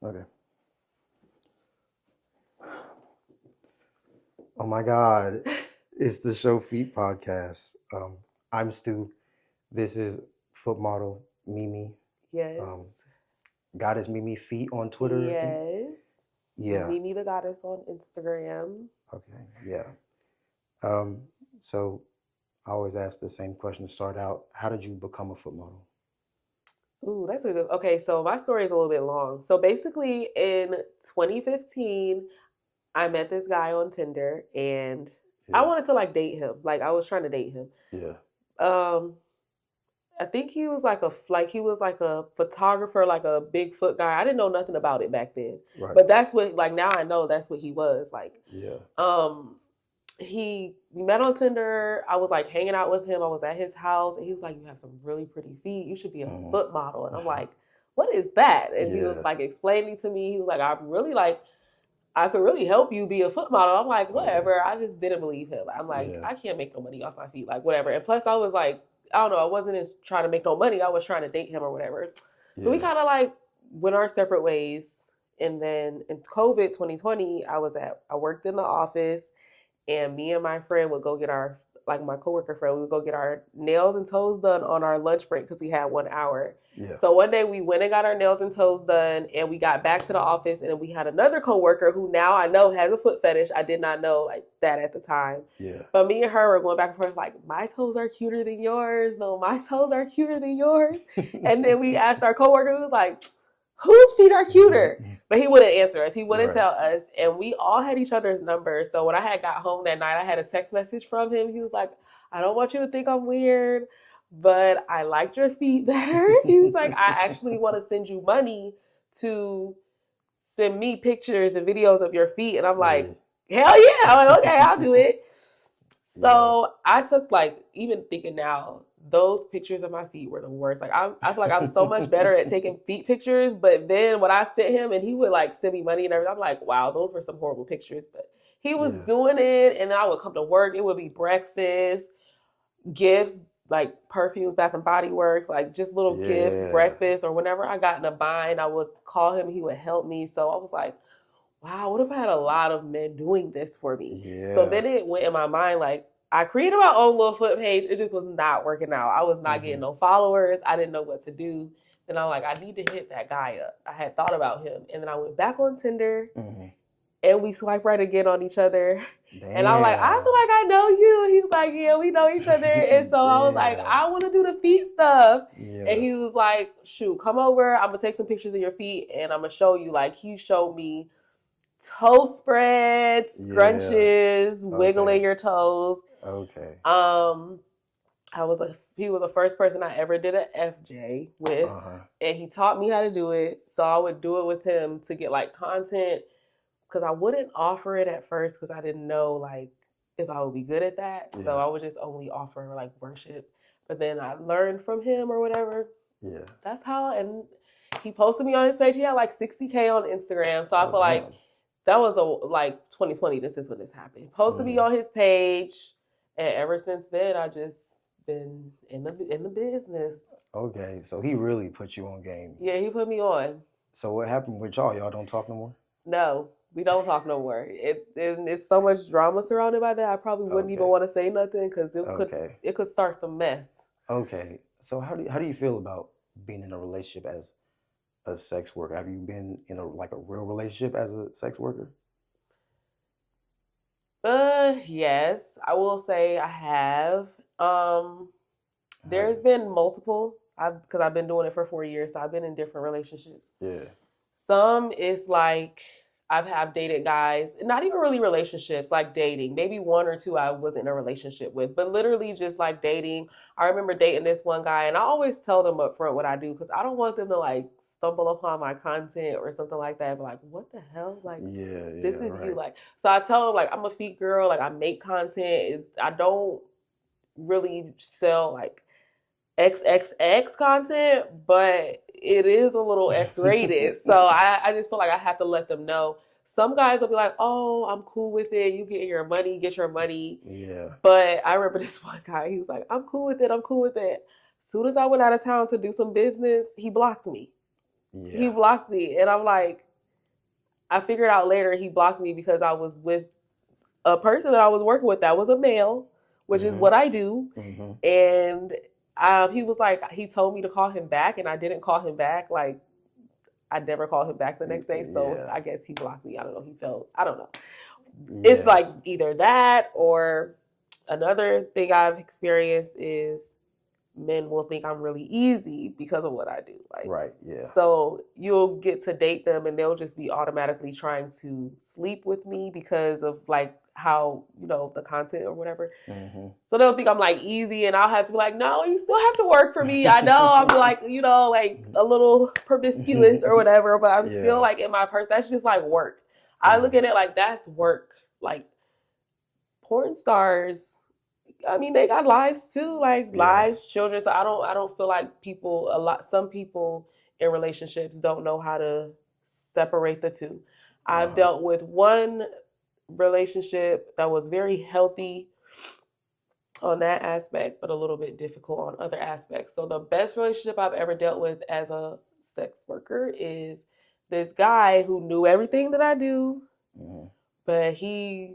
Okay. Oh my God. It's the Show Feet podcast. I'm Stu. This is foot model MiMi. Yes. Goddess MiMi Feet on Twitter, I think. Yes. Yeah. MiMi the Goddess on Instagram. Okay. Yeah. So I always ask the same question to start out. How did you become a foot model? Ooh, that's a good. Okay, so my story is a little bit long. So basically, in 2015, I met this guy on Tinder, and I wanted to like date him. Like I was trying to date him. Yeah. I think he was like a photographer, like a Bigfoot guy. I didn't know nothing about it back then, Right. but that's what like now I know that's what he was like. Yeah. We met on Tinder. I was like hanging out with him. I was at his house, and he was like, "You have some really pretty feet. You should be a foot model." And I'm like, "What is that?" And he was like explaining to me. He was like, "I'm really like, I could really help you be a foot model." I'm like, "Whatever." I just didn't believe him. I'm like, I can't make no money off my feet. Like whatever. And plus, I was like, I don't know. I wasn't trying to make no money. I was trying to date him or whatever. So we kind of like went our separate ways. And then in COVID 2020, I worked in the office. And me and my friend would go get my coworker friend, we would go get our nails and toes done on our lunch break because we had 1 hour. Yeah. So one day we went and got our nails and toes done, and we got back to the office, and then we had another coworker who now I know has a foot fetish. I did not know like that at the time. Yeah. But me and her were going back and forth like, my toes are cuter than yours. No, my toes are cuter than yours. And then we asked our coworker, who was like, whose feet are cuter? But he wouldn't answer us. He wouldn't tell us. And we all had each other's numbers. So when I had got home that night, I had a text message from him. He was like, I don't want you to think I'm weird, but I liked your feet better. He was like, I actually want to send you money to send me pictures and videos of your feet. And I'm like, hell yeah. I'm like, okay, I'll do it. So I took like, even thinking now, those pictures of my feet were the worst. Like I feel like I'm so much better at taking feet pictures. But then when I sent him and he would like send me money and everything, I'm like, wow, those were some horrible pictures. But he was doing it, and then I would come to work. It would be breakfast, gifts, like perfumes, Bath and Body Works, like just little gifts, breakfast, or whenever I got in a bind, I would call him. He would help me. So I was like, wow, what if I had a lot of men doing this for me? Yeah. So then it went in my mind like, I created my own little foot page. It just was not working out. I was not getting no followers. I didn't know what to do. Then I'm like, I need to hit that guy up. I had thought about him. And then I went back on Tinder and we swiped right again on each other. Damn. And I'm like, I feel like I know you. He was like, yeah, we know each other. And so I was like, I want to do the feet stuff. Yeah. And he was like, shoot, come over. I'm going to take some pictures of your feet and I'm going to show you. Like he showed me toe spreads, scrunches, wiggling your toes. Okay. He was the first person I ever did an FJ with, and he taught me how to do it. So I would do it with him to get like content, because I wouldn't offer it at first because I didn't know like if I would be good at that. Yeah. So I would just only offer like worship. But then I learned from him or whatever. Yeah. That's how. And he posted me on his page. He had like 60K on Instagram. So I feel like that was like 2020. This is when this happened. Posted me on his page, and ever since then, I just been in the business. Okay, so he really put you on game. Yeah, he put me on. So what happened with y'all? Y'all don't talk no more? No, we don't talk no more. It's so much drama surrounded by that. I probably wouldn't even want to say nothing because it could start some mess. Okay, so how do you feel about being in a relationship as a sex worker? Have you been in a real relationship as a sex worker? Yes, I will say I have. There's been multiple. Because I've been doing it for 4 years, so I've been in different relationships. Yeah. Some is like I've dated guys, not even really relationships, like dating. Maybe 1 or 2 I wasn't in a relationship with, but literally just like dating. I remember dating this one guy, and I always tell them up front what I do because I don't want them to like stumble upon my content or something like that. But like, what the hell? Like, this is you. Like, so I tell them like I'm a feet girl. Like I make content. I don't really sell like XXX content, but it is a little X-rated. So I just feel like I have to let them know. Some guys will be like, oh, I'm cool with it. You get your money. Yeah. But I remember this one guy, he was like, I'm cool with it. As soon as I went out of town to do some business, he blocked me. Yeah. He blocked me. And I'm like, I figured out later he blocked me because I was with a person that I was working with that was a male, which is what I do. And he was like, he told me to call him back, and I didn't call him back. Like, I never called him back the next day. So I guess he blocked me. I don't know. He felt, I don't know. It's like either that, or another thing I've experienced is men will think I'm really easy because of what I do. Like, so you'll get to date them and they'll just be automatically trying to sleep with me because of like how, you know, the content or whatever. So they'll think I'm like easy, and I'll have to be like, no, you still have to work for me. I know I'm like, you know, like a little promiscuous or whatever, but I'm still like in my purse. That's just like work. I look at it like that's work. Like porn stars, I mean, they got lives too, like lives, children. So I don't feel like some people in relationships don't know how to separate the two. I've dealt with one relationship that was very healthy on that aspect, but a little bit difficult on other aspects. So the best relationship I've ever dealt with as a sex worker is this guy who knew everything that I do, but he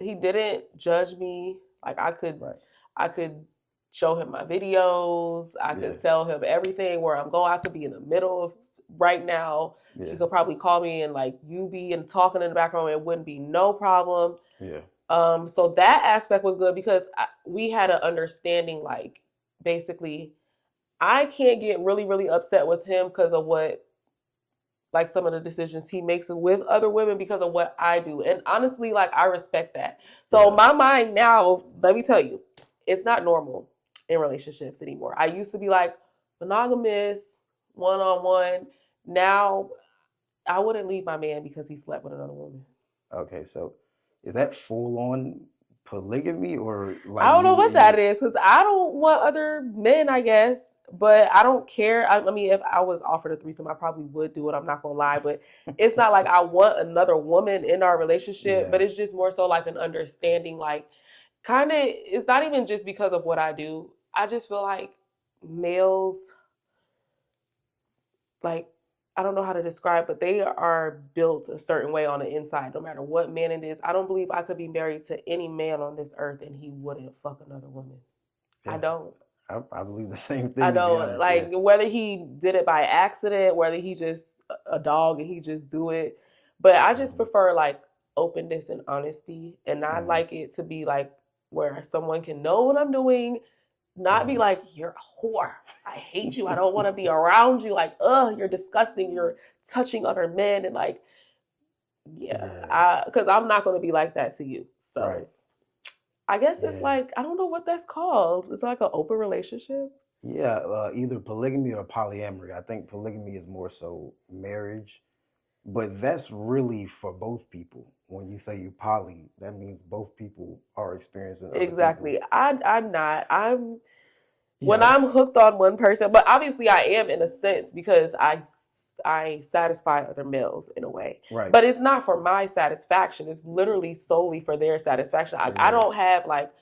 didn't judge me. Like I could show him my videos. I could tell him everything, where I'm going. I could be in the middle of right now. He could probably call me and like you be and talking in the background. It wouldn't be no problem. So that aspect was good because we had an understanding. Like basically, I can't get really, really upset with him because of what, like some of the decisions he makes with other women because of what I do. And honestly, like I respect that. So my mind now, let me tell you, it's not normal in relationships anymore. I used to be like monogamous, one-on-one. Now I wouldn't leave my man because he slept with another woman. Okay, so is that full-on polygamy, or like I don't know what that is, because I don't want other men, I guess. But I don't care. I mean, if I was offered a threesome, I probably would do it. I'm not going to lie. But it's not like I want another woman in our relationship. But it's just more so like an understanding. Like, kind of, it's not even just because of what I do. I just feel like males, like, I don't know how to describe, but they are built a certain way on the inside, no matter what man it is. I don't believe I could be married to any man on this earth and he wouldn't fuck another woman. I don't. I believe the same thing. I know, like whether he did it by accident, whether he just a dog and he just do it. But I just prefer like openness and honesty, and I like it to be like where someone can know what I'm doing, not be like, you're a whore. I hate you. I don't want to be around you. Like, you're disgusting. You're touching other men. And like, because I'm not going to be like that to you. So I guess it's like, I don't know what that's called. It's like an open relationship. Yeah, either polygamy or polyamory. I think polygamy is more so marriage, but that's really for both people. When you say you poly, that means both people are experiencing other exactly. people. I'm not. When I'm hooked on one person, but obviously I am in a sense because I satisfy other males in a way. Right. But it's not for my satisfaction. It's literally solely for their satisfaction. I don't have like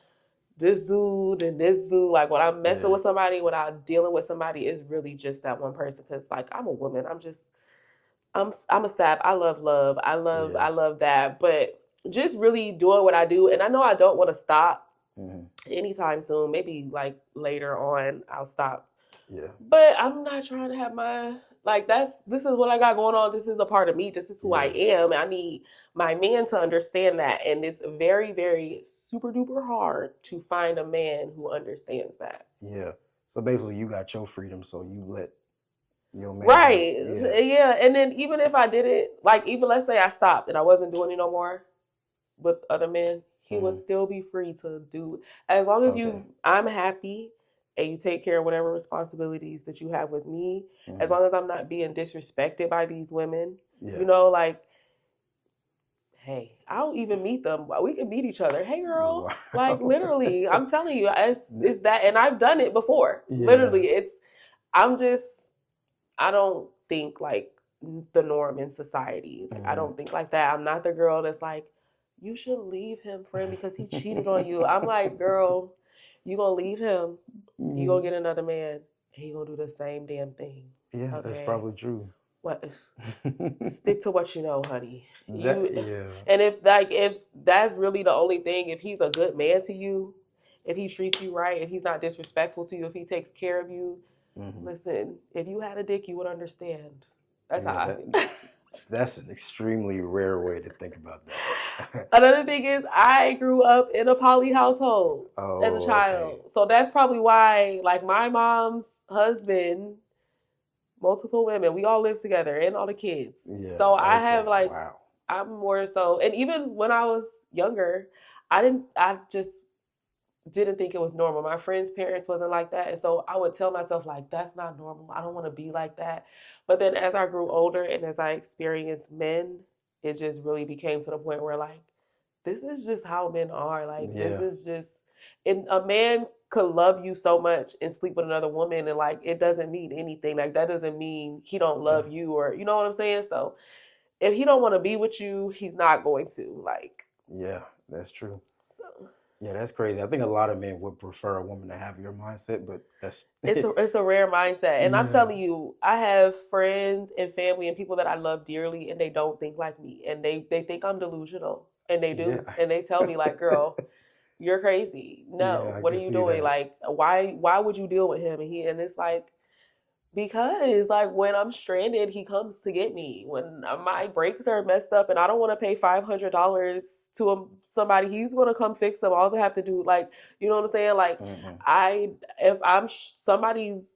this dude and this dude. Like when I'm messing with somebody, when I'm dealing with somebody, it's really just that one person. Because like I'm a woman. I'm a sap. I love love. I love that. But just really doing what I do. And I know I don't want to stop anytime soon. Maybe like later on I'll stop. Yeah. But I'm not trying to have my, like this is what I got going on. This is a part of me. This is who I am. I need my man to understand that. And it's very, very super duper hard to find a man who understands that. Yeah. So basically you got your freedom, so you let your man. Right. Yeah. And then even if I did it, like even let's say I stopped and I wasn't doing it no more with other men, he would still be free to do, as long as I'm happy and you take care of whatever responsibilities that you have with me, as long as I'm not being disrespected by these women, you know, like, hey, I'll even meet them. We can meet each other. Hey, girl. Wow. Like, literally, I'm telling you, it's that. And I've done it before. Yeah. Literally, I don't think like the norm in society. Like, I don't think like that. I'm not the girl that's like, you should leave him, friend, because he cheated on you. I'm like, girl, you gonna leave him, you gonna get another man, and he gonna do the same damn thing. Yeah, that's probably true. what stick to what you know, honey. Yeah. And if that's really the only thing, if he's a good man to you, if he treats you right, if he's not disrespectful to you, if he takes care of you, listen, if you had a dick, you would understand. That's how I feel. That's an extremely rare way to think about that. Another thing is I grew up in a poly household as a child. Okay. So that's probably why, like, my mom's husband, multiple women, we all live together and all the kids. Yeah, so I have like, wow. I'm more so, and even when I was younger, I just didn't think it was normal. My friends' parents wasn't like that. And so I would tell myself, like, that's not normal. I don't want to be like that. But then as I grew older and as I experienced men, it just really became to the point where, like, this is just how men are. Like, this is just, and a man could love you so much and sleep with another woman, and, like, it doesn't mean anything. Like, that doesn't mean he don't love you, or, you know what I'm saying? So if he don't want to be with you, he's not going to. Like, yeah, that's true. Yeah, that's crazy. I think a lot of men would prefer a woman to have your mindset, but that's it's a rare mindset. And I'm telling you, I have friends and family and people that I love dearly, and they don't think like me, and they think I'm delusional, and they do, and they tell me, like, girl, you're crazy. No, what are you doing? That. Like, why would you deal with him? And it's like, because, like, when I'm stranded, he comes to get me. When my brakes are messed up and I don't want to pay $500 to somebody, he's going to come fix them. All I have to do, like, you know what I'm saying? Like, if somebody's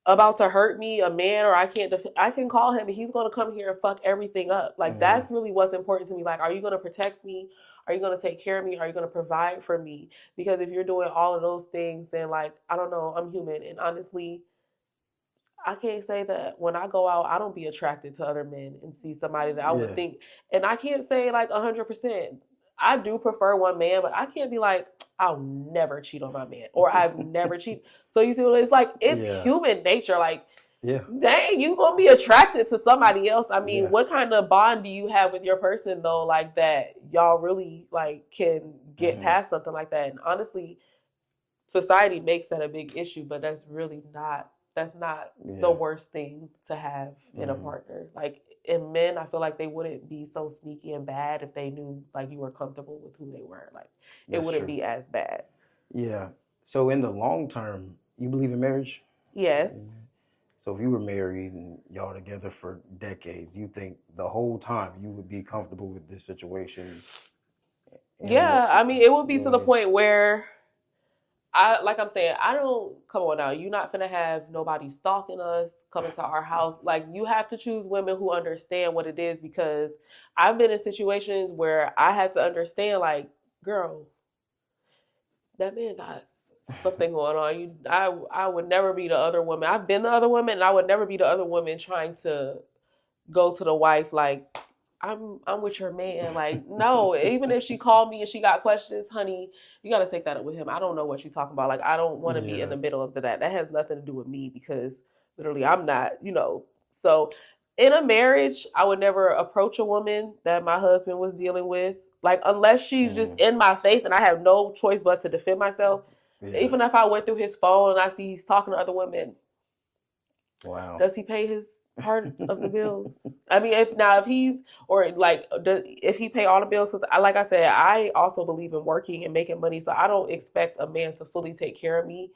about to hurt me, a man, or I can call him and he's going to come here and fuck everything up. Like, that's really what's important to me. Like, are you going to protect me? Are you going to take care of me? Are you going to provide for me? Because if you're doing all of those things, then, like, I don't know, I'm human. And honestly, I can't say that when I go out, I don't be attracted to other men and see somebody that I would think. And I can't say, like, 100%. I do prefer one man, but I can't be like, I'll never cheat on my man, or I've never cheated. So you see, it's like, it's human nature. Like, dang, you gonna be attracted to somebody else. I mean, what kind of bond do you have with your person, though, like, that y'all really, like, can get past something like that? And honestly, society makes that a big issue, but that's not the worst thing to have in a partner. Like, in men, I feel like they wouldn't be so sneaky and bad if they knew, like, you were comfortable with who they were. Like, it wouldn't be as bad. Yeah. So in the long term, you believe in marriage? Yes. So if you were married and y'all together for decades, you think the whole time you would be comfortable with this situation? Yeah. I mean, it would be to the point where, like I'm saying, come on now, you're not gonna have nobody stalking us, coming to our house. Like, you have to choose women who understand what it is, because I've been in situations where I had to understand, like, girl, that man got something going on. I would never be the other woman. I've been the other woman, and I would never be the other woman trying to go to the wife like, I'm with your man. Like, no, even if she called me and she got questions, honey, you got to take that up with him. I don't know what you're talking about. Like, I don't want to be in the middle of that. That has nothing to do with me, because literally I'm not, So in a marriage, I would never approach a woman that my husband was dealing with, like, unless she's just in my face and I have no choice but to defend myself. Even if I went through his phone and I see he's talking to other women. Wow. Does he pay his part of the bills? I mean, if he pay all the bills, because like I said, I also believe in working and making money, so I don't expect a man to fully take care of me.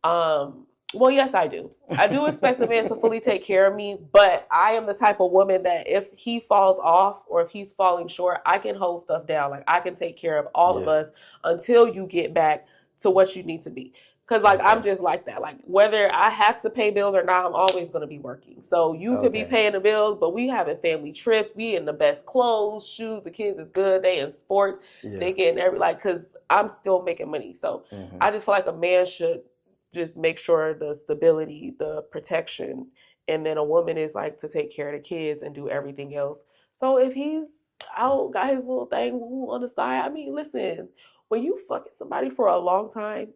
Well, yes, I do. I do expect a man to fully take care of me, but I am the type of woman that if he falls off or if he's falling short, I can hold stuff down. Like, I can take care of all of us until you get back to what you need to be. Because, like, I'm just like that. Like, whether I have to pay bills or not, I'm always going to be working. So you could be paying the bills, but we having family trips. We in the best clothes, shoes. The kids is good. They in sports. They getting because I'm still making money. So I just feel like a man should just make sure the stability, the protection, and then a woman is like to take care of the kids and do everything else. So if he's out, got his little thing on the side, I mean, listen, when you fucking somebody for a long time,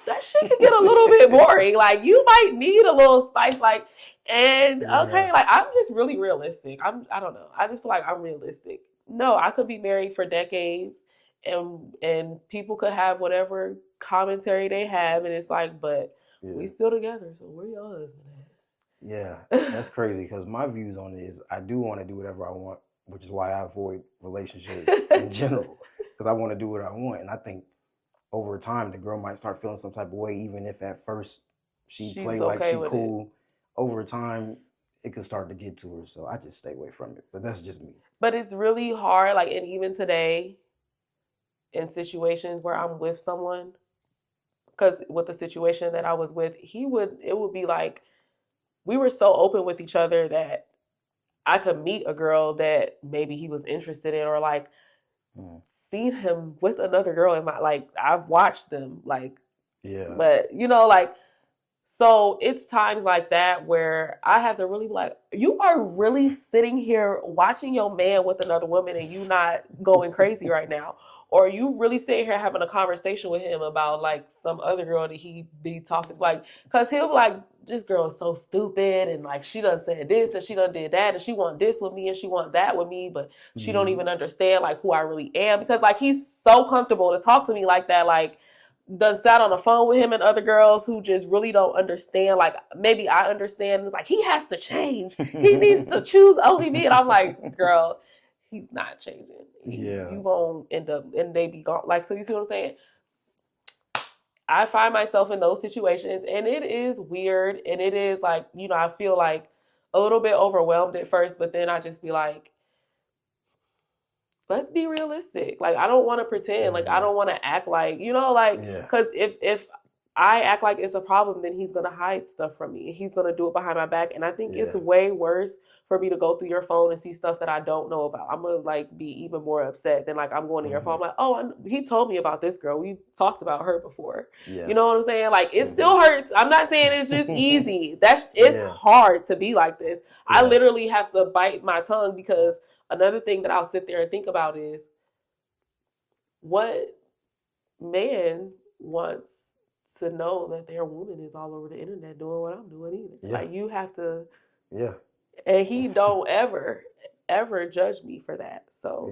that shit can get a little bit boring. Like, you might need a little spice. Like, like, I'm just really realistic. I don't know. I just feel like I'm realistic. No, I could be married for decades, and people could have whatever commentary they have, and it's like, but we still together. So where your husband at? Yeah, that's crazy because my views on it is I do want to do whatever I want, which is why I avoid relationships in general because I want to do what I want. And I think over time, the girl might start feeling some type of way, even if at first she She's play like okay she with it. cool. Over time, it could start to get to her. So I just stay away from it. But that's just me. But it's really hard, like, and even today, in situations where I'm with someone, because with the situation that I was with, it would be like we were so open with each other that I could meet a girl that maybe he was interested in, or like seen him with another girl in my, like, I've watched them, like, Yeah. but like, so it's times like that where I have to really be like, you are really sitting here watching your man with another woman and you not going crazy right now. Or you really sitting here having a conversation with him about like some other girl that he be talking to, like, cause he'll be like, this girl is so stupid and like she done said this and she done did that and she want this with me and she want that with me, but she don't even understand like who I really am, because like he's so comfortable to talk to me like that, like done sat on the phone with him and other girls who just really don't understand. Like maybe I understand. It's like he has to change. He needs to choose only me. And I'm like, girl, he's not changing. You won't end up, and they be gone. Like, so you see what I'm saying? I find myself in those situations, and it is weird, and it is like, you know, I feel like a little bit overwhelmed at first, but then I just be like, let's be realistic. Like, I don't want to pretend. Like, I don't want to act like, you know, like, because if I act like it's a problem, then he's gonna hide stuff from me. He's gonna do it behind my back, and I think it's way worse for me to go through your phone and see stuff that I don't know about. I'm gonna like be even more upset than like I'm going to your phone. I'm like, oh, he told me about this girl. We talked about her before. You know what I'm saying? Like, it still hurts. I'm not saying it's just easy. It's hard to be like this. I literally have to bite my tongue, because another thing that I'll sit there and think about is, what man wants to know that their woman is all over the internet doing what I'm doing either? Like, you have to. And he don't ever judge me for that. So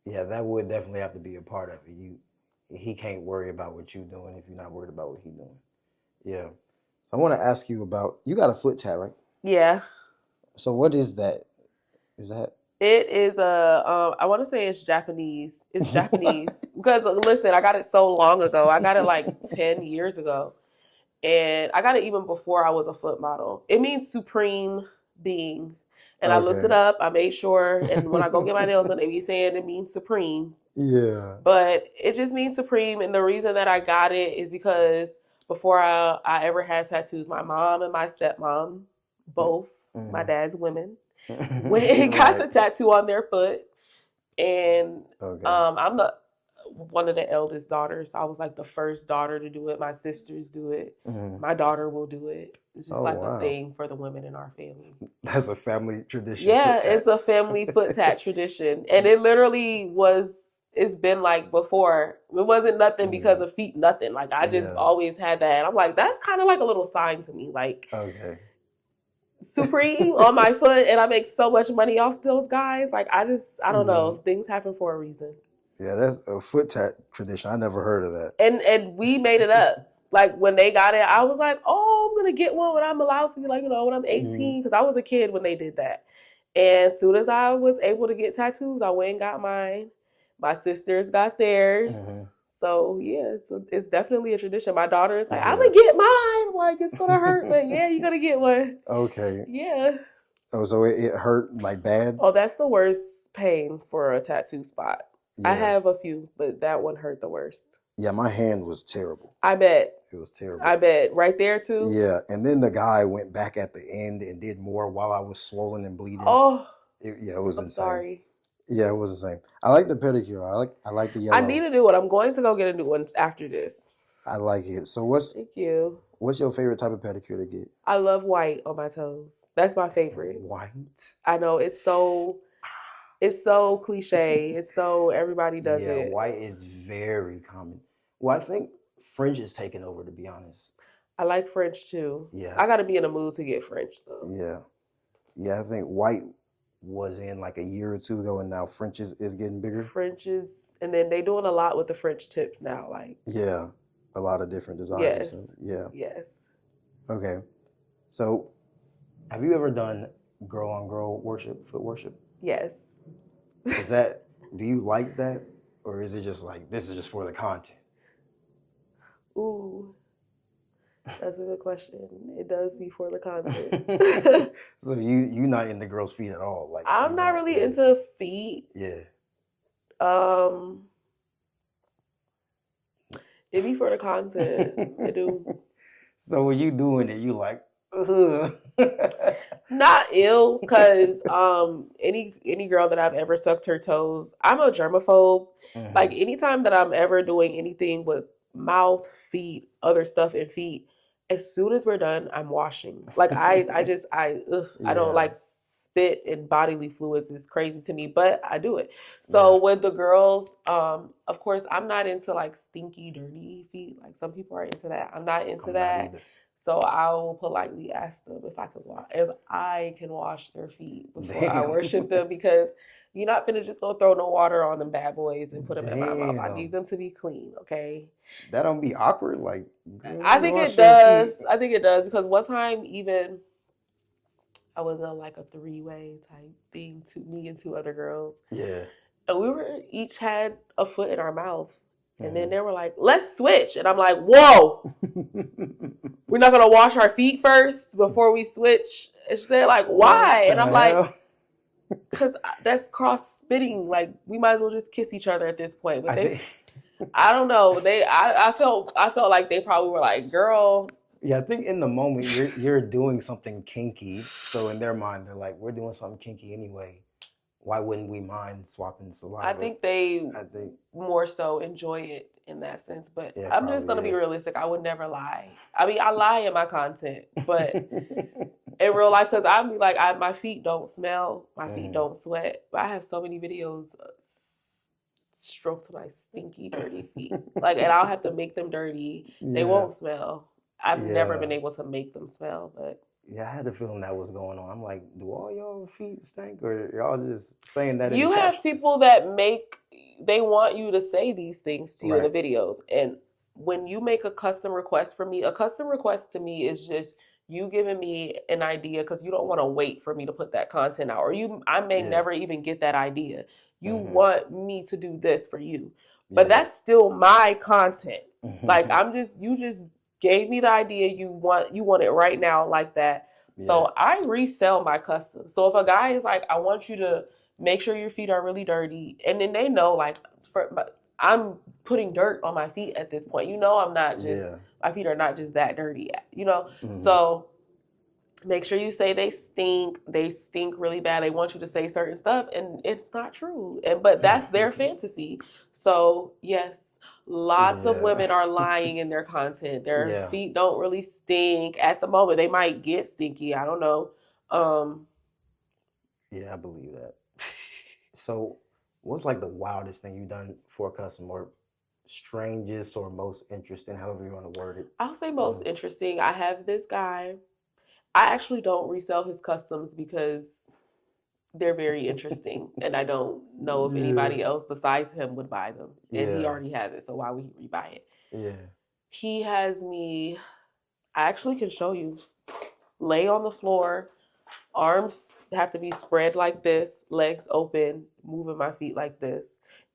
that would definitely have to be a part of it. He can't worry about what you're doing if you're not worried about what he's doing. So I want to ask you about, you got a foot tat, right? Yeah. So what is that? Is that? It is I want to say it's Japanese. It's Japanese because listen, I got it so long ago. I got it like 10 years ago, and I got it even before I was a foot model. It means supreme being, and I looked it up. I made sure, and when I go get my nails done, they be saying it means supreme. But it just means supreme, and the reason that I got it is because before I ever had tattoos, my mom and my stepmom, both my dad's women, got the tattoo on their foot, and I'm one of the eldest daughters. I was like the first daughter to do it. My sisters do it. My daughter will do it. It's just a thing for the women in our family. That's a family tradition. Yeah, it's a family foot tat tradition, and it literally was. It's been like before. It wasn't nothing because of feet, nothing. Like, I just always had that. And I'm like, that's kind of like a little sign to me. Like, supreme on my foot, and I make so much money off those guys. Like, I don't know. Things happen for a reason. Yeah, that's a foot tat tradition. I never heard of that. And we made it up. Like, when they got it, I was like, oh, I'm gonna get one when I'm allowed to, like, you know, when I'm 18, because I was a kid when they did that. And as soon as I was able to get tattoos, I went and got mine. My sisters got theirs. So yeah, it's definitely a tradition. My daughter is like, I'm gonna get mine. I'm like, it's gonna hurt, but yeah, you're gonna get one. Yeah. Oh, so it hurt like bad? Oh, that's the worst pain for a tattoo spot. I have a few, but that one hurt the worst. Yeah, my hand was terrible. I bet. It was terrible. I bet. Right there too? Yeah, and then the guy went back at the end and did more while I was swollen and bleeding. Oh. It was insane. Sorry. Yeah, it was the same. I like the pedicure. I like the yellow. I need a new one. I'm going to go get a new one after this. I like it. So Thank you. What's your favorite type of pedicure to get? I love white on my toes. That's my favorite. White? I know, it's so cliche. It's so everybody does it. Yeah, white is very common. Well, I think French is taking over, to be honest. I like French too. Yeah. I got to be in the mood to get French though. Yeah, I think white was in like a year or two ago, and now French is getting bigger. French is, and then they doing a lot with the French tips now, like. Yeah, a lot of different designs. Yes. And stuff. Yeah. Yes. Okay. So, have you ever done girl on girl worship, foot worship? Yes. Do you like that? Or is it just like, this is just for the content? Ooh, that's a good question. It does be for the content. So you not into girls' feet at all? Like I'm not really into feet. Yeah. It be for the content. I do. So when you doing it, you like, not ill, because any girl that I've ever sucked her toes, I'm a germaphobe. Mhm. Like anytime that I'm ever doing anything with mouth, feet, other stuff in feet, as soon as we're done, I'm washing. Like I don't like spit and bodily fluids. Is crazy to me, but I do it. So with the girls, of course, I'm not into like stinky, dirty feet. Like some people are into that. I'm not into that. So I will politely ask them if I can wash their feet before I worship them, because you're not finna just go throw no water on them bad boys and put them in my mouth. I need them to be clean, okay? That don't be awkward, like. I think it does. I think it does, because one time even I was on like a 3-way type thing, to me and 2 other girls. Yeah. And we were each had a foot in our mouth. And then they were like, let's switch. And I'm like, whoa, we're not going to wash our feet first before we switch. And they're like, why? And I'm like, because that's cross spitting. Like, we might as well just kiss each other at this point. But I don't know. I felt like they probably were like, girl. Yeah, I think in the moment you're doing something kinky. So in their mind, they're like, we're doing something kinky anyway. Why wouldn't we mind swapping saliva? I think they more so enjoy it in that sense. But yeah, I'm just going to be realistic. I would never lie. I mean, I lie in my content, but in real life, because I'd be like, my feet don't smell, my feet don't sweat. But I have so many videos stroked my stinky, dirty feet. Like, and I'll have to make them dirty. They won't smell. I've never been able to make them smell, but. Yeah, I had a feeling that was going on. I'm like, do all y'all feet stink, or y'all just saying that? You have people that they want you to say these things to you in the videos. And when you make a custom request for me, a custom request to me is just you giving me an idea, because you don't want to wait for me to put that content out. Or I may never even get that idea. You want me to do this for you. But that's still my content. Like, you just gave me the idea, you want it right now like that. So I resell my custom. So if a guy is like, I want you to make sure your feet are really dirty, and then they know, like, I'm putting dirt on my feet at this point. I'm not just, my feet are not just that dirty, So make sure you say they stink really bad. They want you to say certain stuff, and it's not true. But that's their fantasy. So yes, lots of women are lying in their content. Their feet don't really stink at the moment. They might get stinky. I don't know. Yeah, I believe that. So what's like the wildest thing you've done for a customer, or strangest or most interesting, however you want to word it? I'll say most interesting. I have this guy. I actually don't resell his customs because they're very interesting, and I don't know if anybody else besides him would buy them. And he already has it, so why would he rebuy it? Yeah. He has me, I actually can show you, lay on the floor, arms have to be spread like this, legs open, moving my feet like this,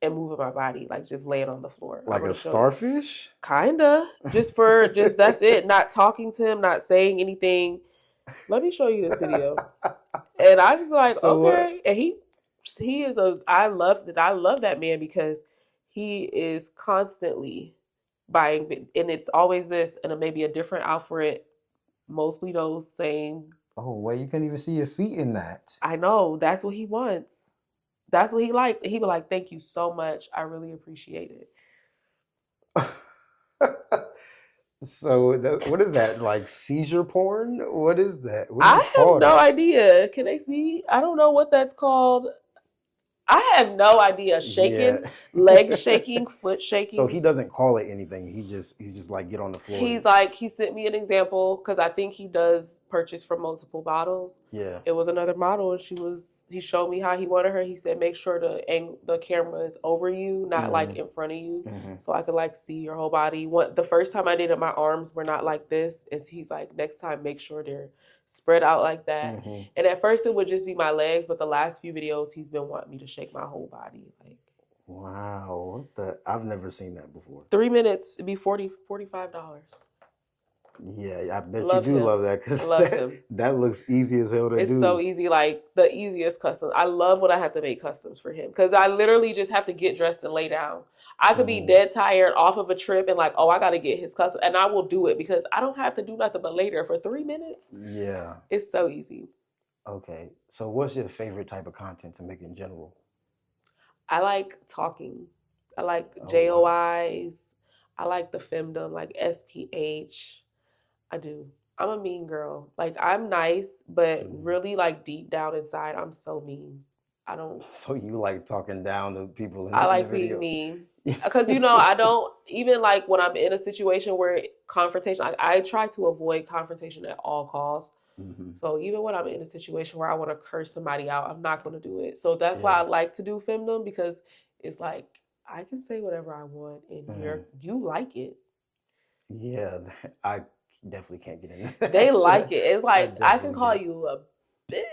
and moving my body, like just laying on the floor. Like a starfish? Kinda. Just that's it. Not talking to him, not saying anything. Let me show you this video. And I just be like, so okay. What? And he is I love that man, because he is constantly buying, and it's always this, and maybe a different outfit, mostly those same. Oh, well, you can't even see your feet in that. I know. That's what he wants. That's what he likes. And he be like, thank you so much. I really appreciate it. So what is that, like seizure porn? What is that? I have no idea. Can they see? I don't know what that's called. I have no idea. Shaking, Yeah. leg shaking, foot So he shaking. doesn't call it anything. He's just like get on the floor. He's like, he sent me an example because I think he does purchase from multiple models. Yeah. It was another model, and he showed me how he wanted her. He said, make sure the camera is over you, not like in front of you, so I could like see your whole body. The first time I did it, my arms were not like this. And he's like, next time, make sure they're spread out like that. And at first, it would just be my legs, but the last few videos, he's been wanting me to shake my whole body, like. Wow, I've never seen that before. 3 minutes, it'd be $45. Yeah, I bet Love you do him. love that because Love him. that looks easy as hell to It's do. so easy, like the easiest custom. I love when I have to make customs for him because I literally just have to get dressed and lay down. I could be dead tired off of a trip and like, oh, I got to get his custom, and I will do it because I don't have to do nothing but lay there for 3 minutes. Yeah, it's so easy. Okay, so what's your favorite type of content to make in general? I like talking. I like Oh, wow. JOIs. I like the femdom, like SPH. I do. I'm a mean girl. Like, I'm nice, but really, like, deep down inside, I'm so mean. I don't. So you like talking down to people I in like the video? being mean. Because, you know, I don't, even like when I'm in a situation where confrontation, I try to avoid confrontation at all costs. So even when I'm in a situation where I want to curse somebody out, I'm not going to do it. So that's why I like to do femdom, because it's like I can say whatever I want and you like it. Yeah, I definitely can't get in. They like it. It's like I can call you a bitch.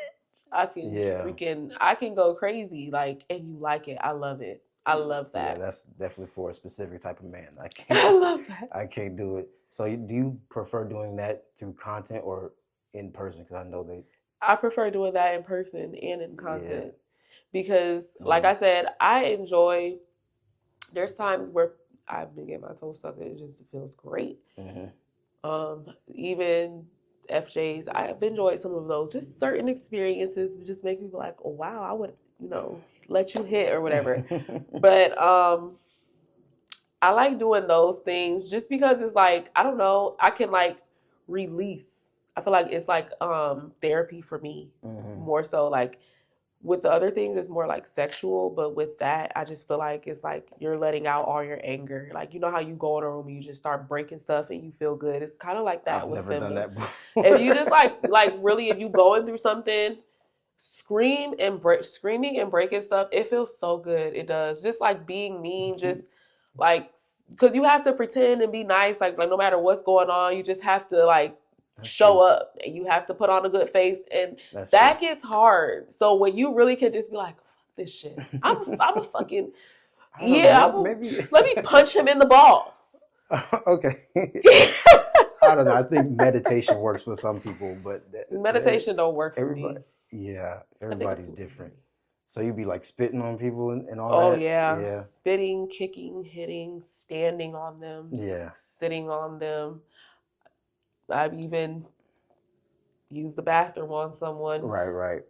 I can I can go crazy, like, and you like it. I love it. I love that. Yeah, that's definitely for a specific type of man. I I love that. I can't do it. So do you prefer doing that through content or in person? Because I know I prefer doing that in person and in content because, like I said, I enjoy. There's times where I've been getting my toe sucked. It just feels great. Even FJs, I've enjoyed some of those. Just certain experiences just make me be like, oh wow, I would, let you hit or whatever. But I like doing those things just because it's like, I don't know, I can like release. I feel like it's like therapy for me, more so. Like with the other things, it's more like sexual, but with that, I just feel like it's like you're letting out all your anger. Like, you know how you go in a room and you just start breaking stuff and you feel good. It's kind of like that. I've with never done that before. If you just like really, if you going through something, screaming and breaking stuff, it feels so good. It does. Just like being mean, just like, because you have to pretend and be nice, like no matter what's going on, you just have to like show up and you have to put on a good face, and that gets hard. So when you really can just be like, fuck this shit, I'm a fucking maybe let me punch him in the balls. Okay. I don't know. I think meditation works for some people, but meditation don't work for me. Yeah, everybody's different. So you'd be like spitting on people and all that? Oh yeah. Spitting, kicking, hitting, standing on them, sitting on them. I've even used the bathroom on someone. Right.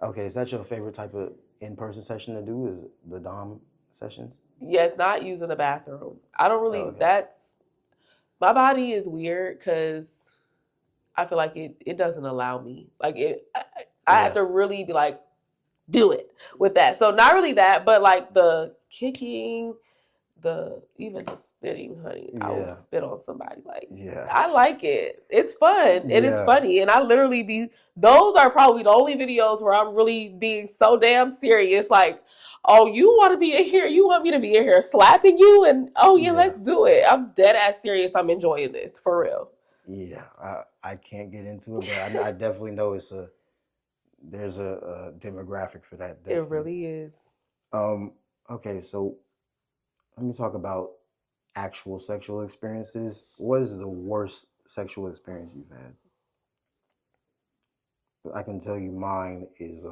Okay, is that your favorite type of in-person session to do, is the Dom sessions? Yes, not using the bathroom. I don't really, my body is weird because I feel like it doesn't allow me. Like I have to really be like, do it with that. So not really that, but like the kicking, even the spitting, honey. I will spit on somebody. Like, I like it. It's fun. It is funny. And I literally those are probably the only videos where I'm really being so damn serious. Like, oh, you want to be in here? You want me to be in here slapping you? And let's do it. I'm dead ass serious. I'm enjoying this for real. Yeah, I can't get into it, but I definitely know there's a demographic for that. Definitely. It really is. Okay, so let me talk about actual sexual experiences. What is the worst sexual experience you've had? I can tell you mine is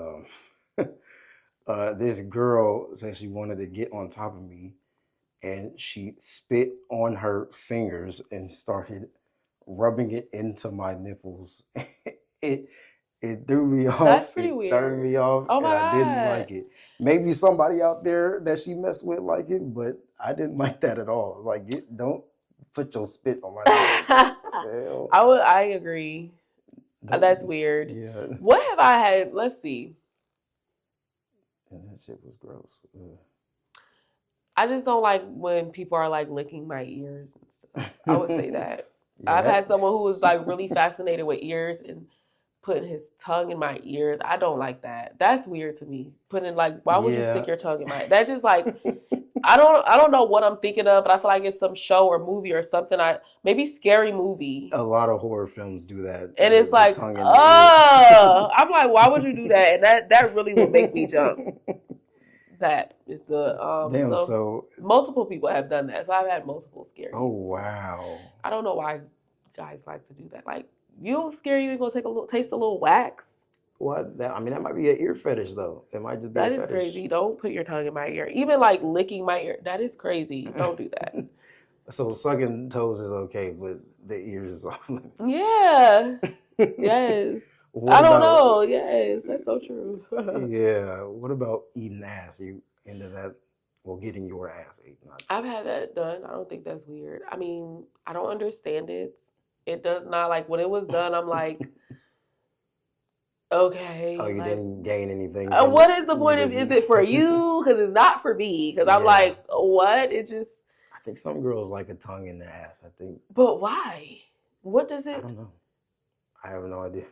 this girl said she wanted to get on top of me, and she spit on her fingers and started rubbing it into my nipples. It threw me off. That's pretty weird. Turned me off, and I didn't like it. Maybe somebody out there that she messed with like it, but I didn't like that at all. Like, don't put your spit on my nipples. I agree. That's weird. Yeah. What have I had? Let's see. And that shit was gross. Ugh. I just don't like when people are like licking my ears and stuff. I would say that. Yeah, I've had someone who was like really fascinated with ears and putting his tongue in my ears. I don't like that. That's weird to me. Putting like, why would you stick your tongue in my? That just like, I don't know what I'm thinking of, but I feel like it's some show or movie or something. Maybe scary movie. A lot of horror films do that. And it's like, I'm like, why would you do that? And that really would make me jump. That is the damn. So multiple people have done that. So I've had multiple scaries. Oh wow. I don't know why guys like to do that. Like, you don't scare you, ain't gonna taste a little wax. What? That might be an ear fetish though. It might just be that a is fetish. Crazy. Don't put your tongue in my ear. Even like licking my ear. That is crazy. Don't do that. So sucking toes is okay, but the ears is off. Yeah. Yes. I don't know. Yes, that's so true. Yeah. What about eating ass? You into that? Well, getting your ass ate. I've had that done. I don't think that's weird. I mean, I don't understand it. It does not, like, when it was done, I'm like, okay. Oh, you like, didn't gain anything. What is the point of? Is it for you? Because it's not for me. Because I'm like, what? It just. I think some girls like a tongue in the ass. I think. But why? What does it? I don't know. I have no idea.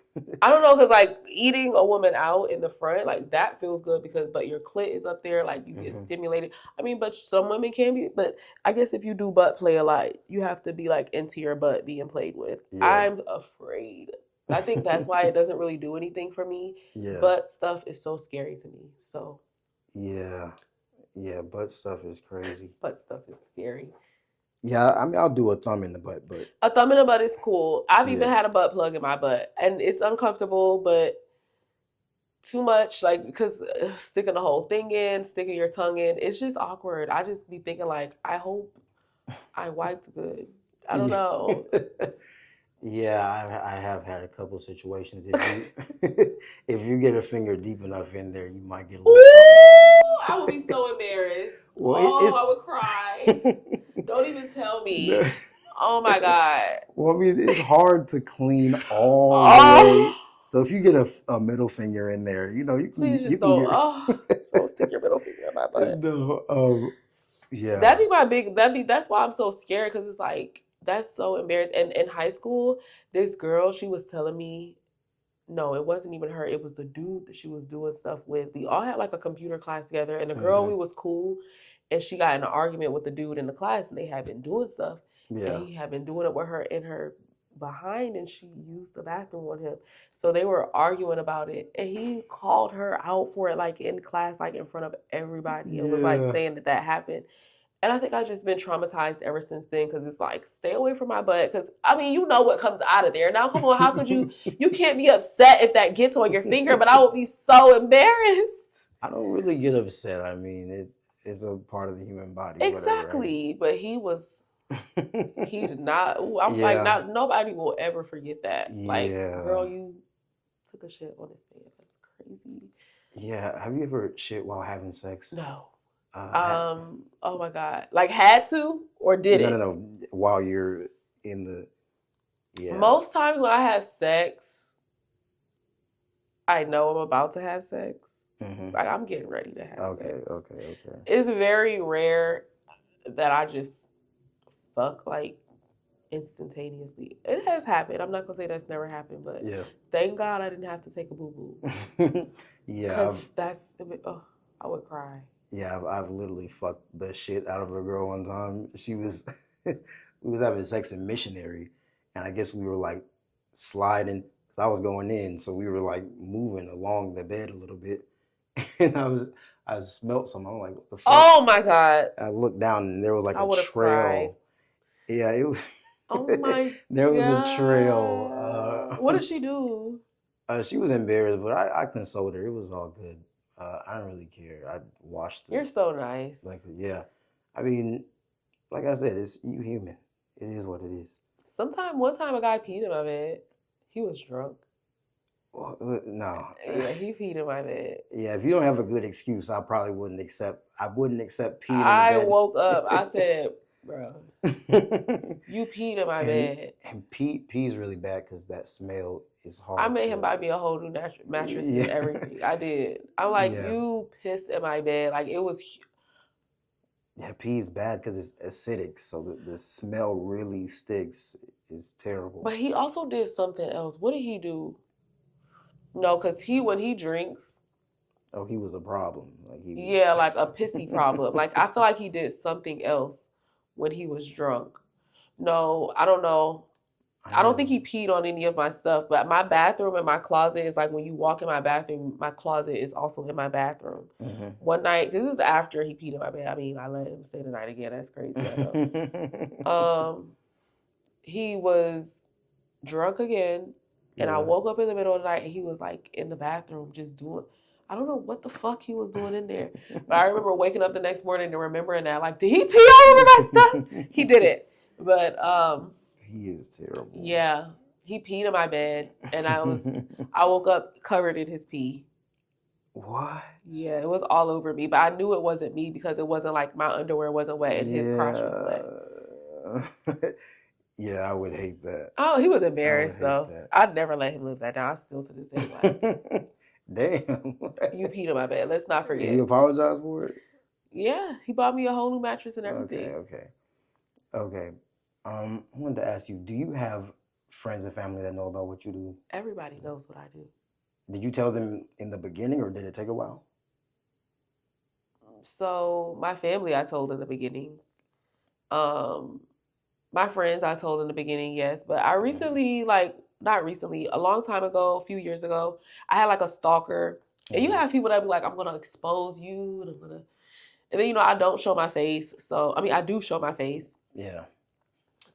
I don't know, because like eating a woman out in the front, like that feels good but your clit is up there, like you get stimulated. I mean, but some women can be, but I guess if you do butt play a lot, you have to be like into your butt being played with. Yeah. I'm afraid. I think that's why it doesn't really do anything for me. Yeah. Butt stuff is so scary to me. So. Yeah. Yeah, butt stuff is crazy. Butt stuff is scary. Yeah, I mean, I'll do a thumb in the butt, but a thumb in the butt is cool. I've even had a butt plug in my butt, and it's uncomfortable, but too much, like, because sticking the whole thing in, sticking your tongue in, it's just awkward. I just be thinking like, I hope I wiped good. I don't know. Yeah, I have had a couple situations. If you get a finger deep enough in there, you might get a little. Ooh, I would be so embarrassed. Well, I would cry. Don't even tell me. No. Oh my God. Well, I mean, it's hard to clean all the way. So if you get a middle finger in there, you can. Please just don't stick your middle finger in my butt. No, yeah. That's why I'm so scared, because it's like, that's so embarrassing. And in high school, this girl, she was telling me, no, it wasn't even her. It was the dude that she was doing stuff with. We all had like a computer class together, and the girl, we was cool, and she got in an argument with the dude in the class, and they had been doing stuff. Yeah. And he had been doing it with her in her behind, and she used the bathroom on him. So they were arguing about it, and he called her out for it, like in class, like in front of everybody, and was like saying that happened. And I think I've just been traumatized ever since then, because it's like, stay away from my butt. Because, I mean, you know what comes out of there. Now, come on, how could you can't be upset if that gets on your finger, but I would be so embarrassed. I don't really get upset. I mean, it's a part of the human body. Exactly. Whatever, right? But he did not. I'm like, nobody will ever forget that. Like, girl, you took a shit on his bed. That's crazy. Yeah. Have you ever shit while having sex? No. Oh my God. Like, had to or did it? No. While you're in the Most times when I have sex, I know I'm about to have sex. Mm-hmm. Like, I'm getting ready to have sex. Okay. It's very rare that I just fuck like instantaneously. It has happened. I'm not gonna say that's never happened, but thank God I didn't have to take a boo-boo. Yeah. Because I would cry. Yeah, I've literally fucked the shit out of a girl one time. She was, we was having sex in Missionary, and I guess we were like sliding, because I was going in, so we were like moving along the bed a little bit, and I smelt something. I'm like, what the fuck? Oh my God. I looked down, and there was like a trail. Cried. Yeah, it was. Oh my There was a trail. What did she do? She was embarrassed, but I consoled her. It was all good. I don't really care. I washed it. You're so nice. Like, yeah. I mean, like I said, you human. It is what it is. One time a guy peed in my bed. He was drunk. Well, no. Yeah, he peed in my bed. Yeah, if you don't have a good excuse, I probably wouldn't accept peeing in the bed. I woke up. I said, bro, you peed in my bed. And pee's really bad, because that smell it's hard. I made to, him buy me a whole new mattress Yeah. and everything. I did. I'm like, Yeah. you pissed in my bed. Like, it was. Yeah, pee is bad because it's acidic, so the smell really sticks. It's terrible. But he also did something else. What did he do? No, because when he drinks, Oh, he was a problem. Like he was... yeah, like a pissy problem. Like, I feel like he did something else when he was drunk. No, I don't know. I don't think he peed on any of my stuff, but my bathroom and my closet is like when you walk in my bathroom, my closet is also in my bathroom. Mm-hmm. One night, this is after he peed in my bed. I mean, I let him stay the night again. That's crazy. I know. He was drunk again, and I woke up in the middle of the night, and he was like in the bathroom just doing. I don't know what the fuck he was doing in there, but I remember waking up the next morning and remembering that, like, did he pee all over my stuff? He did it, but he is terrible. Yeah, he peed in my bed, and I woke up covered in his pee. What? Yeah, it was all over me, but I knew it wasn't me because it wasn't like my underwear wasn't wet and his crotch was wet. Yeah, I would hate that. Oh, he was embarrassed though. I'd never let him live that down. I still to this day like, damn. You peed in my bed. Let's not forget. He apologized for it? Yeah, he bought me a whole new mattress and everything. Okay. I wanted to ask you, do you have friends and family that know about what you do? Everybody knows what I do. Did you tell them in the beginning or did it take a while? So my family I told in the beginning. My friends I told in the beginning, yes. But I recently, not recently, a long time ago, a few years ago, I had like a stalker. And you have people that be like, I'm gonna expose you and then I don't show my face. So I mean I do show my face. Yeah.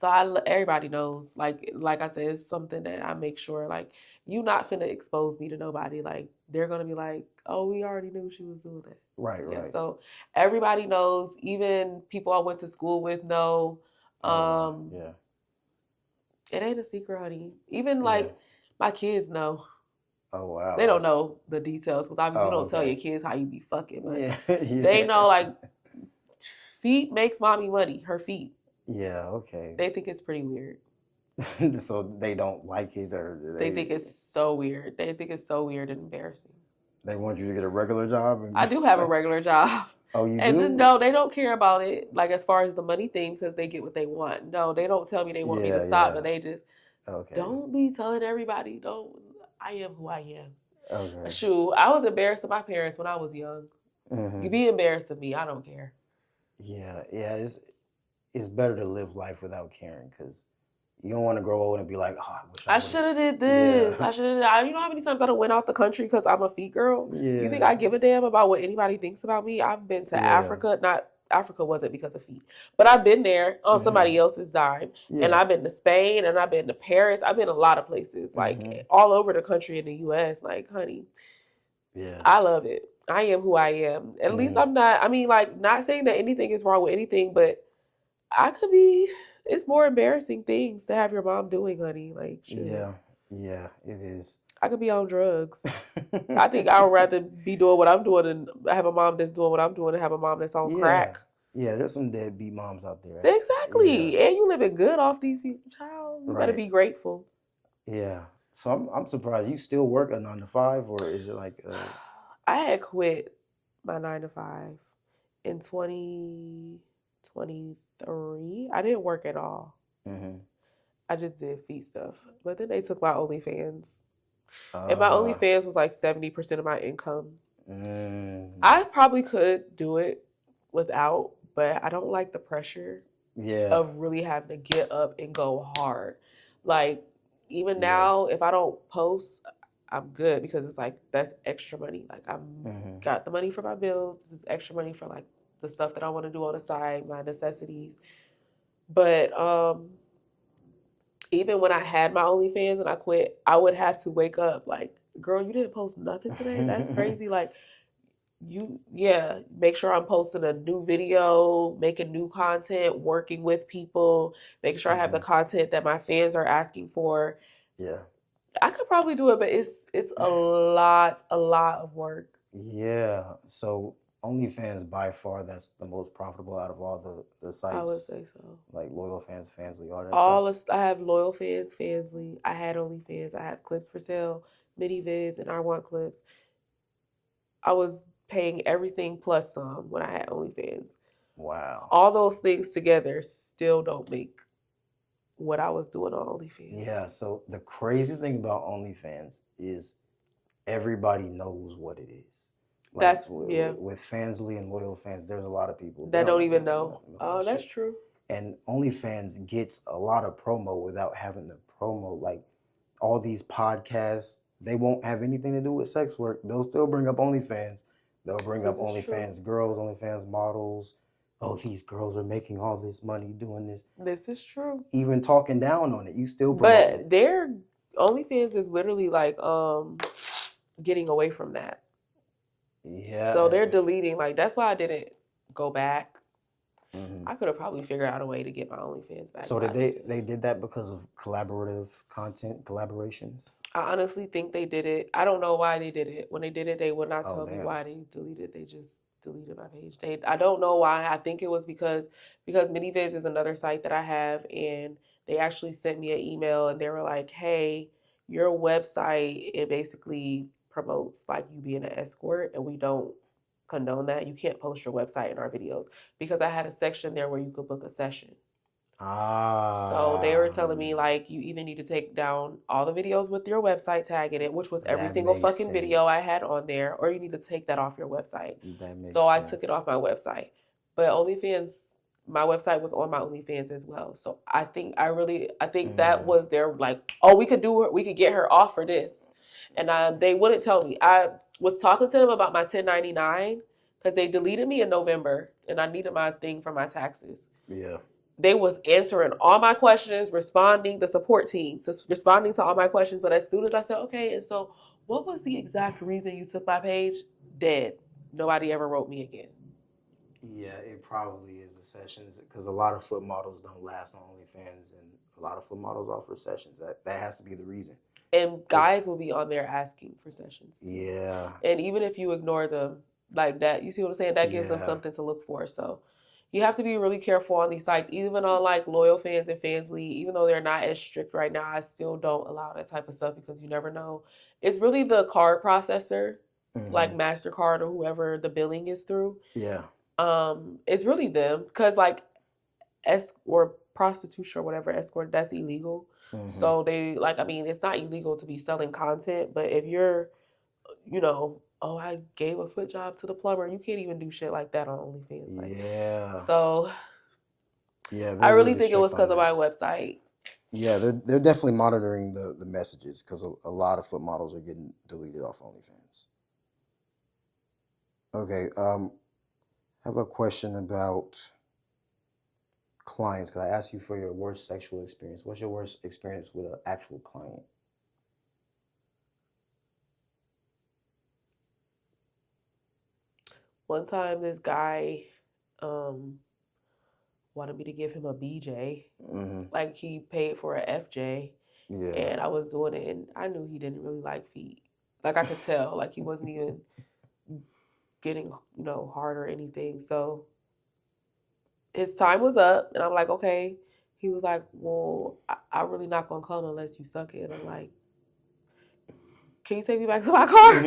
So everybody knows, like I said, it's something that I make sure, like, you not finna expose me to nobody. Like, they're gonna be like, oh, we already knew she was doing that. Right. So everybody knows, even people I went to school with know. Yeah. It ain't a secret, honey. Even like my kids know. Oh wow. They don't know the details because obviously you don't tell your kids how you be fucking, but they know like feet makes mommy money. Her feet. Yeah, okay. They think it's pretty weird. So they don't like it, or they think it's so weird. They think it's so weird and embarrassing. They want you to get a regular job? I do have a regular job. Oh, you do? And no, they don't care about it, like as far as the money thing, because they get what they want. No, they don't tell me they want me to stop, but they just don't be telling everybody. I am who I am. Okay. Shoot, I was embarrassed of my parents when I was young. Mm-hmm. You be embarrassed of me, I don't care. Yeah. It's better to live life without caring, because you don't want to grow old and be like, oh, I wish I should have did this. Yeah. I should have. You know how many times I went out the country because I'm a feet girl? Yeah. You think I give a damn about what anybody thinks about me? I've been to Africa. Not Africa wasn't because of feet, but I've been there on somebody else's dime. Yeah. And I've been to Spain and I've been to Paris. I've been a lot of places, like all over the country in the U.S. Like, honey, I love it. I am who I am. At least I'm not. I mean, like, not saying that anything is wrong with anything, but I could be. It's more embarrassing things to have your mom doing, honey. Like, shit. Yeah, it is. I could be on drugs. I think I would rather be doing what I'm doing than have a mom that's doing what I'm doing and have a mom that's on crack. Yeah, there's some deadbeat moms out there. Exactly. Yeah. And you living good off these people, child. You better be grateful. Yeah. So I'm surprised. You still work a 9 to 5, or is it like... I had quit my 9 to 5 in 2023. I didn't work at all. I just did feet stuff. But then they took my OnlyFans. And my OnlyFans was like 70% of my income. I probably could do it without, but I don't like the pressure of really having to get up and go hard. Like, even now, if I don't post, I'm good because it's like, that's extra money. Like, I've got the money for my bills. This is extra money for like the stuff that I want to do on the side, my necessities. But even when I had my OnlyFans and I quit, I would have to wake up like, girl, you didn't post nothing today? That's crazy. Like, make sure I'm posting a new video, making new content, working with people, making sure I have the content that my fans are asking for. Yeah. I could probably do it, but it's a lot of work. Yeah. So OnlyFans by far that's the most profitable out of all the I would sites, say so. like Loyal Fans, Fansly, all that stuff. I have Loyal Fans, Fansly. I had OnlyFans. I have Clips for Sale, Mini Vids, and I Want Clips. I was paying everything plus some when I had OnlyFans. Wow. All those things together still don't make what I was doing on OnlyFans. Yeah. So the crazy thing about OnlyFans is everybody knows what it is. Like That's with Fansly and Loyal Fans, there's a lot of people that don't even know know. nothing about Oh, that that's shit. true. And OnlyFans gets a lot of promo without having to promo. Like all these podcasts, they won't have anything to do with sex work. They'll still bring up OnlyFans. They'll bring up This is true. OnlyFans girls, OnlyFans models. Oh, these girls are making all this money doing this. This is true. Even talking down on it, you still promote But it. their OnlyFans is literally like getting away from that. Yeah. So they're deleting. Like that's why I didn't go back. Mhm. I could have probably figured out a way to get my OnlyFans back. So did they did that because of collaborative content collaborations? I honestly think they did it. I don't know why they did it. When they did it, they would not Oh, tell me damn. why they deleted. They just deleted my page. I don't know why. I think it was because MiniVids is another site that I have, and they actually sent me an email and they were like, "Hey, your website, it basically promotes like you being an escort, and we don't condone that. You can't post your website in our videos," because I had a section there where you could book a session. So they were telling me like you either need to take down all the videos with your website tag in it, which was every That single makes fucking video I sense. had on there, or you need to take that off your website. That makes So I sense. took it off my website. But OnlyFans, my website was on my OnlyFans as well. So I think that was their like, oh, we could get her off for this. And they wouldn't tell me. I was talking to them about my 1099 because they deleted me in November and I needed my thing for my taxes. Yeah. They was answering all my questions, responding, the support team, responding to all my questions. But as soon as I said, okay, and so what was the exact reason you took my page? Dead. Nobody ever wrote me again. Yeah, it probably is the sessions because a lot of foot models don't last on OnlyFans, and a lot of foot models offer sessions. That has to be the reason. And guys will be on there asking for sessions. Yeah. And even if you ignore them like that, you see what I'm saying? That gives them something to look for. So you have to be really careful on these sites, even on like Loyal Fans and Fansly. Even though they're not as strict right now, I still don't allow that type of stuff because you never know. It's really the card processor, like MasterCard or whoever the billing is through. Yeah. It's really them because like or prostitution or whatever escort, that's illegal. So they like, I mean, it's not illegal to be selling content, but if you're, oh, I gave a foot job to the plumber, you can't even do shit like that on OnlyFans. Like, yeah. So yeah, I really think it was because of my website. Yeah, they're definitely monitoring the messages because a lot of foot models are getting deleted off OnlyFans. Okay, I have a question about clients because I asked you for your worst sexual experience. What's your worst experience with an actual client? One time, this guy wanted me to give him a BJ. Like he paid for a FJ. Yeah. And I was doing it, and I knew he didn't really like feet. Like I could tell, like he wasn't even getting, hard or anything. So his time was up, and I'm like, okay. He was like, well, I'm really not gonna come unless you suck it. And I'm like, can you take me back to my car?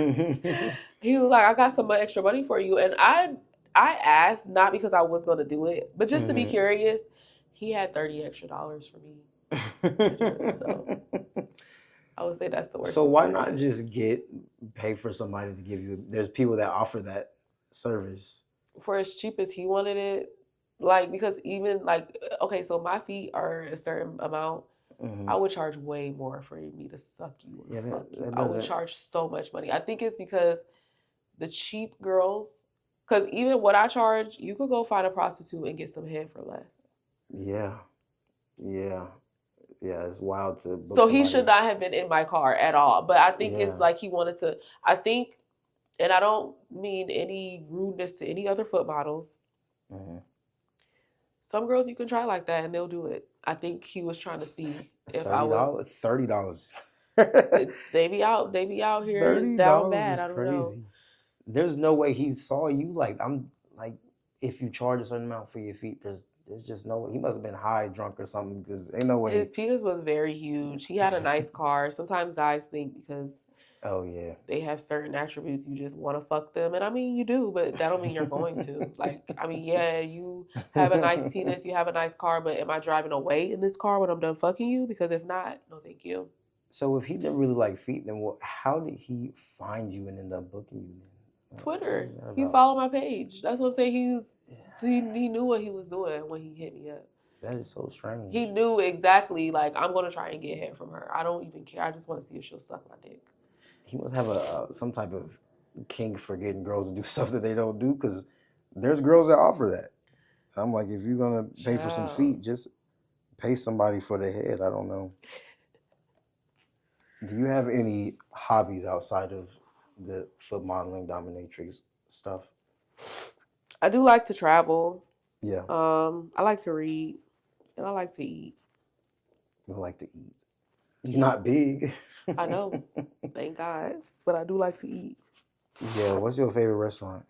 He was like, I got some extra money for you. And I asked, not because I was going to do it, but just to be curious. He had $30 extra for me. So I would say that's the worst. So why not just pay for somebody to give you? There's people that offer that service. For as cheap as he wanted it. Like, because even like, okay, so my feet are a certain amount. I would charge way more for me to suck you. Yeah, I would charge so much money. I think it's because the cheap girls, because even what I charge, you could go find a prostitute and get some head for less. Yeah. It's wild to book So somebody. he should not have been in my car at all. But I think it's like he wanted to, I think, and I don't mean any rudeness to any other foot models. Some girls you can try like that and they'll do it. I think he was trying to see if I would. $30. They be out here. It's down bad. I don't know. there's no way he saw you. Like, I'm like, if you charge a certain amount for your feet, there's just no way. He must have been high, drunk, or something, because ain't no way. His penis was very huge. He had a nice car. Sometimes guys think because Oh yeah. they have certain attributes, you just want to fuck them. And I mean, you do, but that don't mean you're going to. Like, I mean, yeah, you have a nice penis, you have a nice car, but am I driving away in this car when I'm done fucking you? Because if not, no thank you. So if he didn't really like feet, then what? How did he find you and end up booking you? Then? Twitter. What was that He about? followed my page. That's what I'm saying. He knew what he was doing when he hit me up. That is so strange. He knew exactly, like, I'm going to try and get head from her. I don't even care. I just want to see if she'll suck my dick. He must have some type of kink for getting girls to do stuff that they don't do, because there's girls that offer that. I'm like, if you're gonna pay for some feet, just pay somebody for the head. I don't know. Do you have any hobbies outside of the foot modeling, dominatrix stuff? I do like to travel. Yeah. I like to read, and I like to eat. You like to eat. You're not big. I know. Thank God. But I do like to eat. Yeah. What's your favorite restaurant?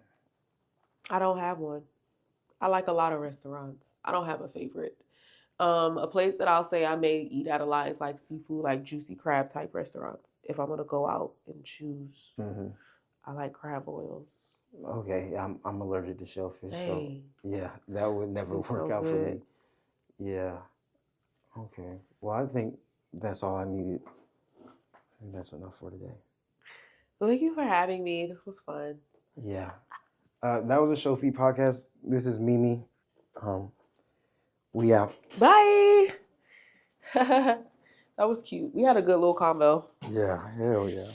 I don't have one. I like a lot of restaurants. I don't have a favorite. A place that I'll say I may eat at a lot is like seafood, like juicy crab type restaurants. If I'm gonna go out and choose, I like crab boils. Okay, I'm allergic to shellfish, Dang. so yeah, that would never It's work so out for good. me. Yeah. Okay. Well, I think that's all I needed. I think that's enough for today. Well, thank you for having me. This was fun. Yeah. That was a Show Feed podcast. This is MiMi. We out. Bye. That was cute. We had a good little combo. Yeah. Hell yeah.